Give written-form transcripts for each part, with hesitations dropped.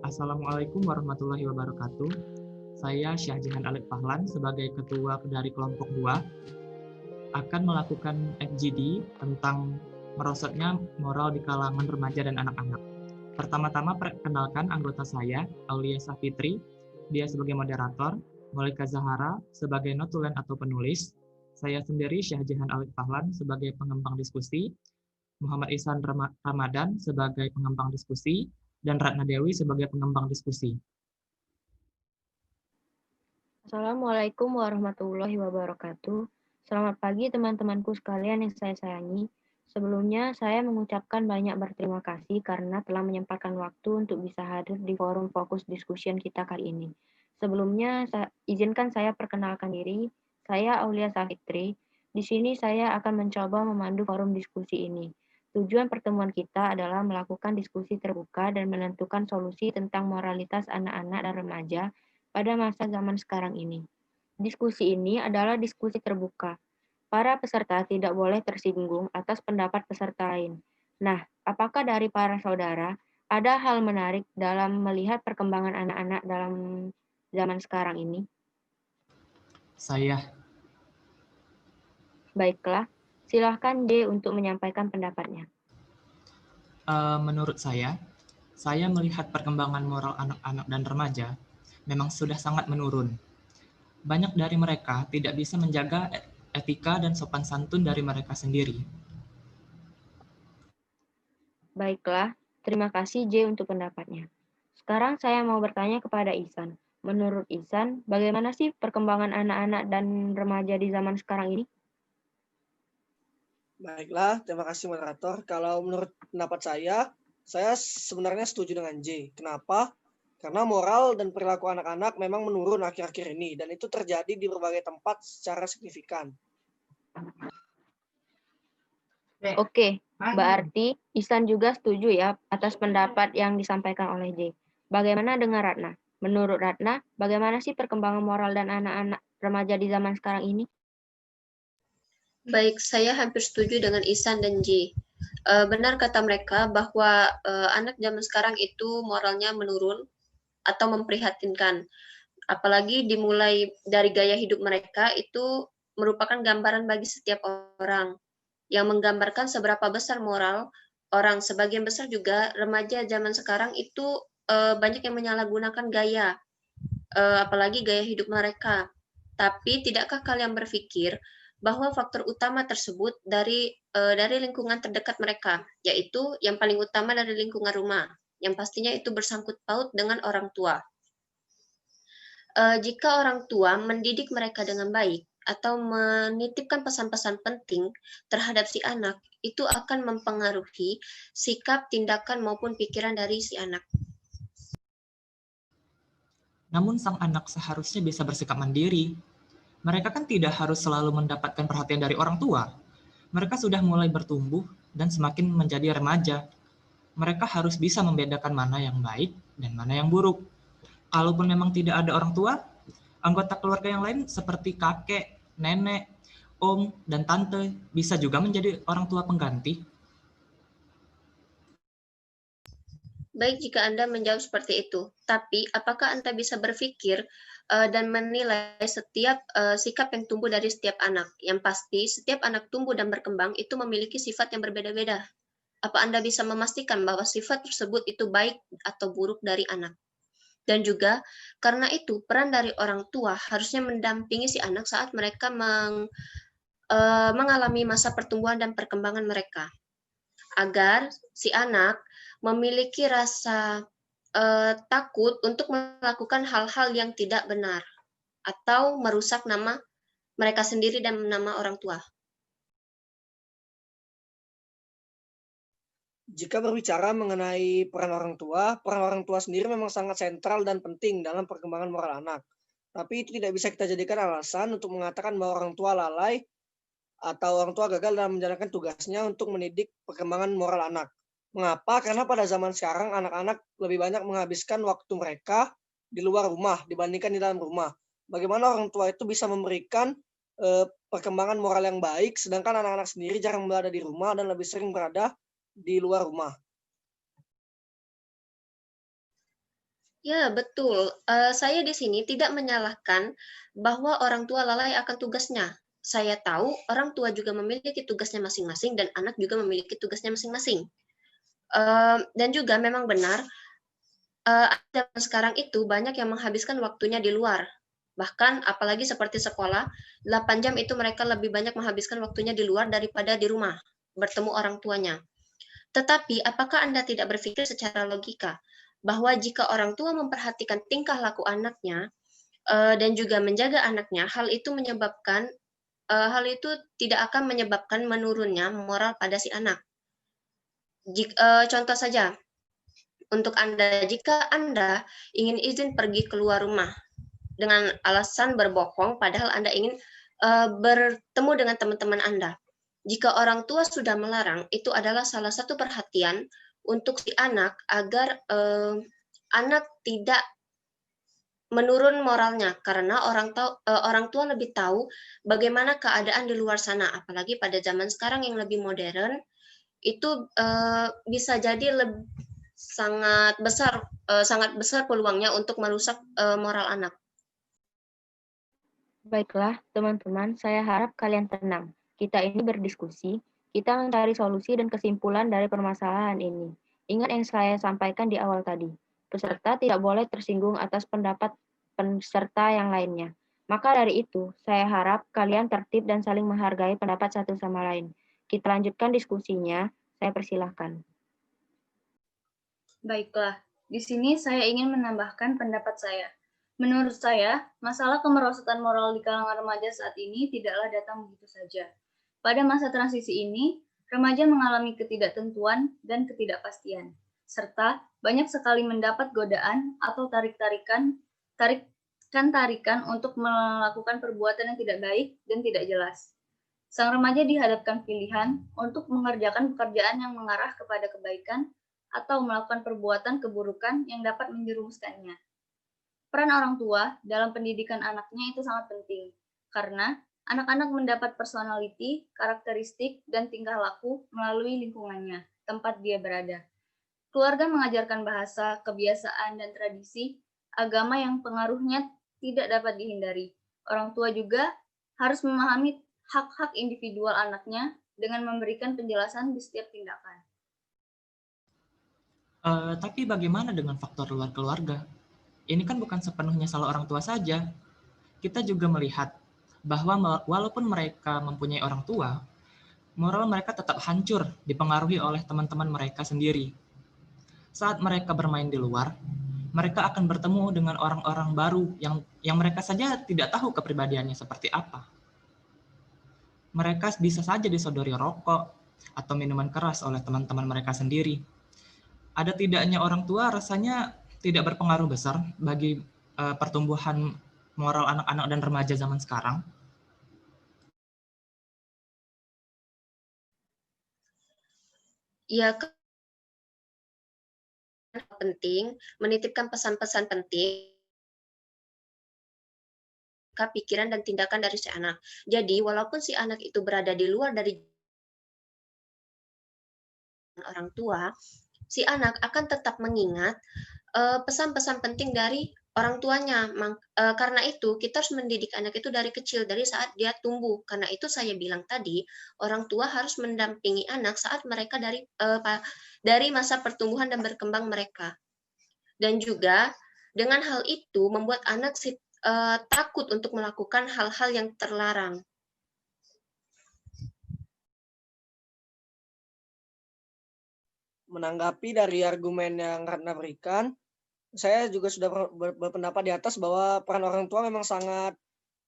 Assalamualaikum warahmatullahi wabarakatuh. Saya Syahjahan Alif Fahlan sebagai Ketua dari Kelompok 2 akan melakukan FGD tentang merosotnya moral di kalangan remaja dan anak-anak. Pertama-tama perkenalkan anggota saya, Aulia Safitri, dia sebagai moderator, Molika Zahara sebagai notulen atau penulis, saya sendiri Syahjahan Alif Fahlan sebagai pengembang diskusi, Muhammad Ihsan Ramadan sebagai pengembang diskusi, dan Ratna Dewi sebagai pengembang diskusi. Assalamualaikum warahmatullahi wabarakatuh. Selamat pagi teman-temanku sekalian yang saya sayangi. Sebelumnya saya mengucapkan banyak berterima kasih karena telah menyempatkan waktu untuk bisa hadir di forum fokus discussion kita kali ini. Sebelumnya izinkan saya perkenalkan diri. Saya Aulia Safitri. Di sini saya akan mencoba memandu forum diskusi ini. Tujuan pertemuan kita adalah melakukan diskusi terbuka dan menentukan solusi tentang moralitas anak-anak dan remaja pada masa zaman sekarang ini. Diskusi ini adalah diskusi terbuka. Para peserta tidak boleh tersinggung atas pendapat peserta lain. Nah, apakah dari para saudara ada hal menarik dalam melihat perkembangan anak-anak dalam zaman sekarang ini? Saya. Baiklah, silahkan D untuk menyampaikan pendapatnya. Menurut saya melihat perkembangan moral anak-anak dan remaja memang sudah sangat menurun. Banyak dari mereka tidak bisa menjaga etika dan sopan santun dari mereka sendiri. Baiklah, terima kasih J untuk pendapatnya. Sekarang saya mau bertanya kepada Ihsan. Menurut Ihsan, bagaimana sih perkembangan anak-anak dan remaja di zaman sekarang ini? Baiklah, terima kasih moderator. Kalau menurut pendapat saya sebenarnya setuju dengan J. Kenapa? Karena moral dan perilaku anak-anak memang menurun akhir-akhir ini, dan itu terjadi di berbagai tempat secara signifikan. Oke, berarti Ihsan juga setuju ya atas pendapat yang disampaikan oleh J. Bagaimana dengan Ratna? Menurut Ratna, bagaimana sih perkembangan moral dan anak-anak remaja di zaman sekarang ini? Baik, saya hampir setuju dengan Ihsan dan J. Benar kata mereka bahwa anak zaman sekarang itu moralnya menurun atau memprihatinkan. Apalagi dimulai dari gaya hidup mereka itu merupakan gambaran bagi setiap orang yang menggambarkan seberapa besar moral orang. Sebagian besar juga remaja zaman sekarang itu banyak yang menyalahgunakan gaya, apalagi gaya hidup mereka. Tapi tidakkah kalian berpikir bahwa faktor utama tersebut dari lingkungan terdekat mereka, yaitu yang paling utama dari lingkungan rumah, yang pastinya itu bersangkut paut dengan orang tua. Jika orang tua mendidik mereka dengan baik atau menitipkan pesan-pesan penting terhadap si anak, itu akan mempengaruhi sikap, tindakan, maupun pikiran dari si anak. Namun sang anak seharusnya bisa bersikap mandiri. Mereka kan tidak harus selalu mendapatkan perhatian dari orang tua. Mereka sudah mulai bertumbuh dan semakin menjadi remaja. Mereka harus bisa membedakan mana yang baik dan mana yang buruk. Kalaupun memang tidak ada orang tua, anggota keluarga yang lain seperti kakek, nenek, om, dan tante bisa juga menjadi orang tua pengganti. Baik jika Anda menjawab seperti itu, tapi apakah Anda bisa berpikir dan menilai setiap sikap yang tumbuh dari setiap anak? Yang pasti, setiap anak tumbuh dan berkembang itu memiliki sifat yang berbeda-beda. Apa Anda bisa memastikan bahwa sifat tersebut itu baik atau buruk dari anak? Dan juga, karena itu, peran dari orang tua harusnya mendampingi si anak saat mereka mengalami masa pertumbuhan dan perkembangan mereka. Agar si anak memiliki rasa takut untuk melakukan hal-hal yang tidak benar atau merusak nama mereka sendiri dan nama orang tua. Jika berbicara mengenai peran orang tua sendiri memang sangat sentral dan penting dalam perkembangan moral anak. Tapi itu tidak bisa kita jadikan alasan untuk mengatakan bahwa orang tua lalai atau orang tua gagal dalam menjalankan tugasnya untuk mendidik perkembangan moral anak. Mengapa? Karena pada zaman sekarang anak-anak lebih banyak menghabiskan waktu mereka di luar rumah dibandingkan di dalam rumah. Bagaimana orang tua itu bisa memberikan perkembangan moral yang baik, sedangkan anak-anak sendiri jarang berada di rumah dan lebih sering berada di luar rumah. Ya, betul. Saya di sini tidak menyalahkan bahwa orang tua lalai akan tugasnya. Saya tahu orang tua juga memiliki tugasnya masing-masing dan anak juga memiliki tugasnya masing-masing. Dan juga memang benar, zaman sekarang itu banyak yang menghabiskan waktunya di luar. Bahkan apalagi seperti sekolah, 8 jam itu mereka lebih banyak menghabiskan waktunya di luar daripada di rumah, bertemu orang tuanya. Tetapi apakah Anda tidak berpikir secara logika bahwa jika orang tua memperhatikan tingkah laku anaknya dan juga menjaga anaknya, hal itu tidak akan menyebabkan menurunnya moral pada si anak. Contoh saja, untuk Anda, jika Anda ingin izin pergi keluar rumah dengan alasan berbohong, padahal Anda ingin bertemu dengan teman-teman Anda. Jika orang tua sudah melarang, itu adalah salah satu perhatian untuk si anak agar anak tidak menurun moralnya, karena orang tua lebih tahu bagaimana keadaan di luar sana, apalagi pada zaman sekarang yang lebih modern, itu bisa jadi sangat besar peluangnya untuk merusak moral anak. Baiklah, teman-teman, saya harap kalian tenang. Kita ini berdiskusi, kita mencari solusi dan kesimpulan dari permasalahan ini. Ingat yang saya sampaikan di awal tadi, peserta tidak boleh tersinggung atas pendapat peserta yang lainnya. Maka dari itu, saya harap kalian tertib dan saling menghargai pendapat satu sama lain. Kita lanjutkan diskusinya, saya persilahkan. Baiklah, di sini saya ingin menambahkan pendapat saya. Menurut saya, masalah kemerosotan moral di kalangan remaja saat ini tidaklah datang begitu saja. Pada masa transisi ini, remaja mengalami ketidaktentuan dan ketidakpastian, serta banyak sekali mendapat godaan atau tarikan untuk melakukan perbuatan yang tidak baik dan tidak jelas. Sang remaja dihadapkan pilihan untuk mengerjakan pekerjaan yang mengarah kepada kebaikan atau melakukan perbuatan keburukan yang dapat menjerumuskannya. Peran orang tua dalam pendidikan anaknya itu sangat penting, karena anak-anak mendapat personality, karakteristik, dan tingkah laku melalui lingkungannya, tempat dia berada. Keluarga mengajarkan bahasa, kebiasaan, dan tradisi, agama yang pengaruhnya tidak dapat dihindari. Orang tua juga harus memahami hak-hak individual anaknya dengan memberikan penjelasan di setiap tindakan. Tapi bagaimana dengan faktor luar keluarga? Ini kan bukan sepenuhnya salah orang tua saja. Kita juga melihat bahwa walaupun mereka mempunyai orang tua, moral mereka tetap hancur dipengaruhi oleh teman-teman mereka sendiri. Saat mereka bermain di luar, mereka akan bertemu dengan orang-orang baru yang mereka saja tidak tahu kepribadiannya seperti apa. Mereka bisa saja disodori rokok atau minuman keras oleh teman-teman mereka sendiri. Ada tidaknya orang tua rasanya tidak berpengaruh besar bagi pertumbuhan moral anak-anak dan remaja zaman sekarang. Ya, penting menitipkan pesan-pesan penting pikiran dan tindakan dari si anak. Jadi, walaupun si anak itu berada di luar dari orang tua, si anak akan tetap mengingat pesan-pesan penting dari orang tuanya. Karena itu, kita harus mendidik anak itu dari kecil, dari saat dia tumbuh. Karena itu saya bilang tadi, orang tua harus mendampingi anak saat mereka dari masa pertumbuhan dan berkembang mereka. Dan juga dengan hal itu membuat anak takut untuk melakukan hal-hal yang terlarang. Menanggapi dari argumen yang Ratna berikan, saya juga sudah berpendapat di atas bahwa peran orang tua memang sangat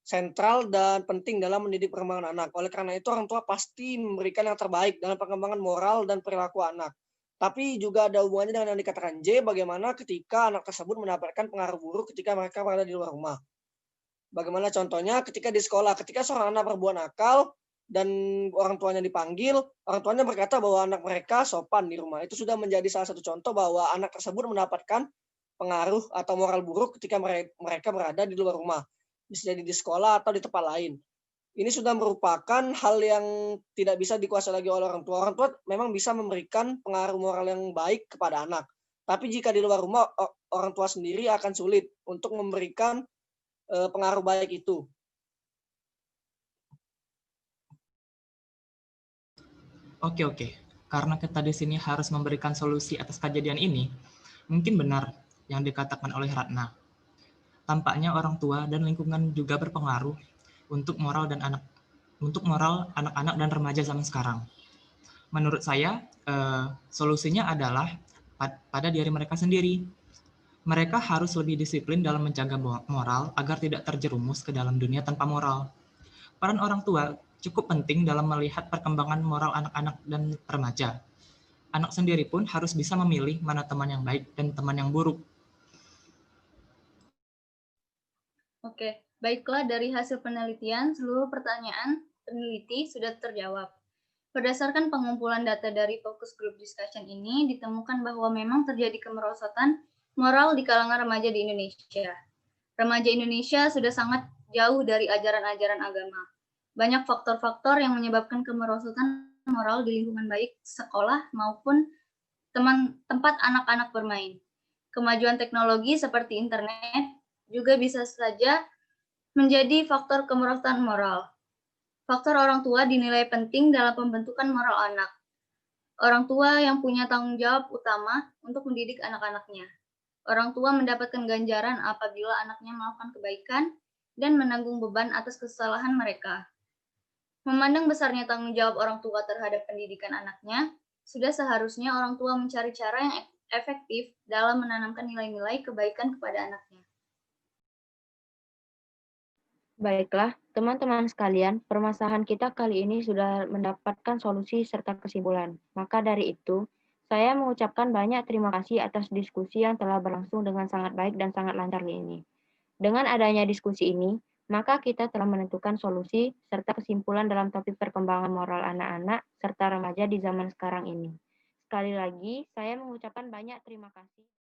sentral dan penting dalam mendidik perkembangan anak. Oleh karena itu, orang tua pasti memberikan yang terbaik dalam perkembangan moral dan perilaku anak. Tapi juga ada hubungannya dengan yang dikatakan J, bagaimana ketika anak tersebut mendapatkan pengaruh buruk ketika mereka berada di luar rumah. Bagaimana contohnya ketika di sekolah, ketika seorang anak berbuat nakal, dan orang tuanya dipanggil, orang tuanya berkata bahwa anak mereka sopan di rumah. Itu sudah menjadi salah satu contoh bahwa anak tersebut mendapatkan pengaruh atau moral buruk ketika mereka berada di luar rumah. Bisa jadi di sekolah atau di tempat lain. Ini sudah merupakan hal yang tidak bisa dikuasai lagi oleh orang tua. Orang tua memang bisa memberikan pengaruh moral yang baik kepada anak. Tapi jika di luar rumah, orang tua sendiri akan sulit untuk memberikan pengaruh baik itu. Oke. Karena kita di sini harus memberikan solusi atas kejadian ini, mungkin benar yang dikatakan oleh Ratna. Tampaknya orang tua dan lingkungan juga berpengaruh untuk moral anak-anak dan remaja zaman sekarang. Menurut saya, solusinya adalah pada diri mereka sendiri. Mereka harus lebih disiplin dalam menjaga moral agar tidak terjerumus ke dalam dunia tanpa moral. Peran orang tua cukup penting dalam melihat perkembangan moral anak-anak dan remaja. Anak sendiri pun harus bisa memilih mana teman yang baik dan teman yang buruk. Oke, baiklah, dari hasil penelitian, seluruh pertanyaan peneliti sudah terjawab. Berdasarkan pengumpulan data dari focus group discussion ini, ditemukan bahwa memang terjadi kemerosotan moral di kalangan remaja di Indonesia. Remaja Indonesia sudah sangat jauh dari ajaran-ajaran agama. Banyak faktor-faktor yang menyebabkan kemerosotan moral di lingkungan baik sekolah maupun tempat anak-anak bermain. Kemajuan teknologi seperti internet juga bisa saja menjadi faktor kemerosotan moral. Faktor orang tua dinilai penting dalam pembentukan moral anak. Orang tua yang punya tanggung jawab utama untuk mendidik anak-anaknya. Orang tua mendapatkan ganjaran apabila anaknya melakukan kebaikan dan menanggung beban atas kesalahan mereka. Memandang besarnya tanggung jawab orang tua terhadap pendidikan anaknya, sudah seharusnya orang tua mencari cara yang efektif dalam menanamkan nilai-nilai kebaikan kepada anaknya. Baiklah, teman-teman sekalian, permasalahan kita kali ini sudah mendapatkan solusi serta kesimpulan. Maka dari itu, saya mengucapkan banyak terima kasih atas diskusi yang telah berlangsung dengan sangat baik dan sangat lancar ini. Dengan adanya diskusi ini, maka kita telah menentukan solusi serta kesimpulan dalam topik perkembangan moral anak-anak serta remaja di zaman sekarang ini. Sekali lagi, saya mengucapkan banyak terima kasih.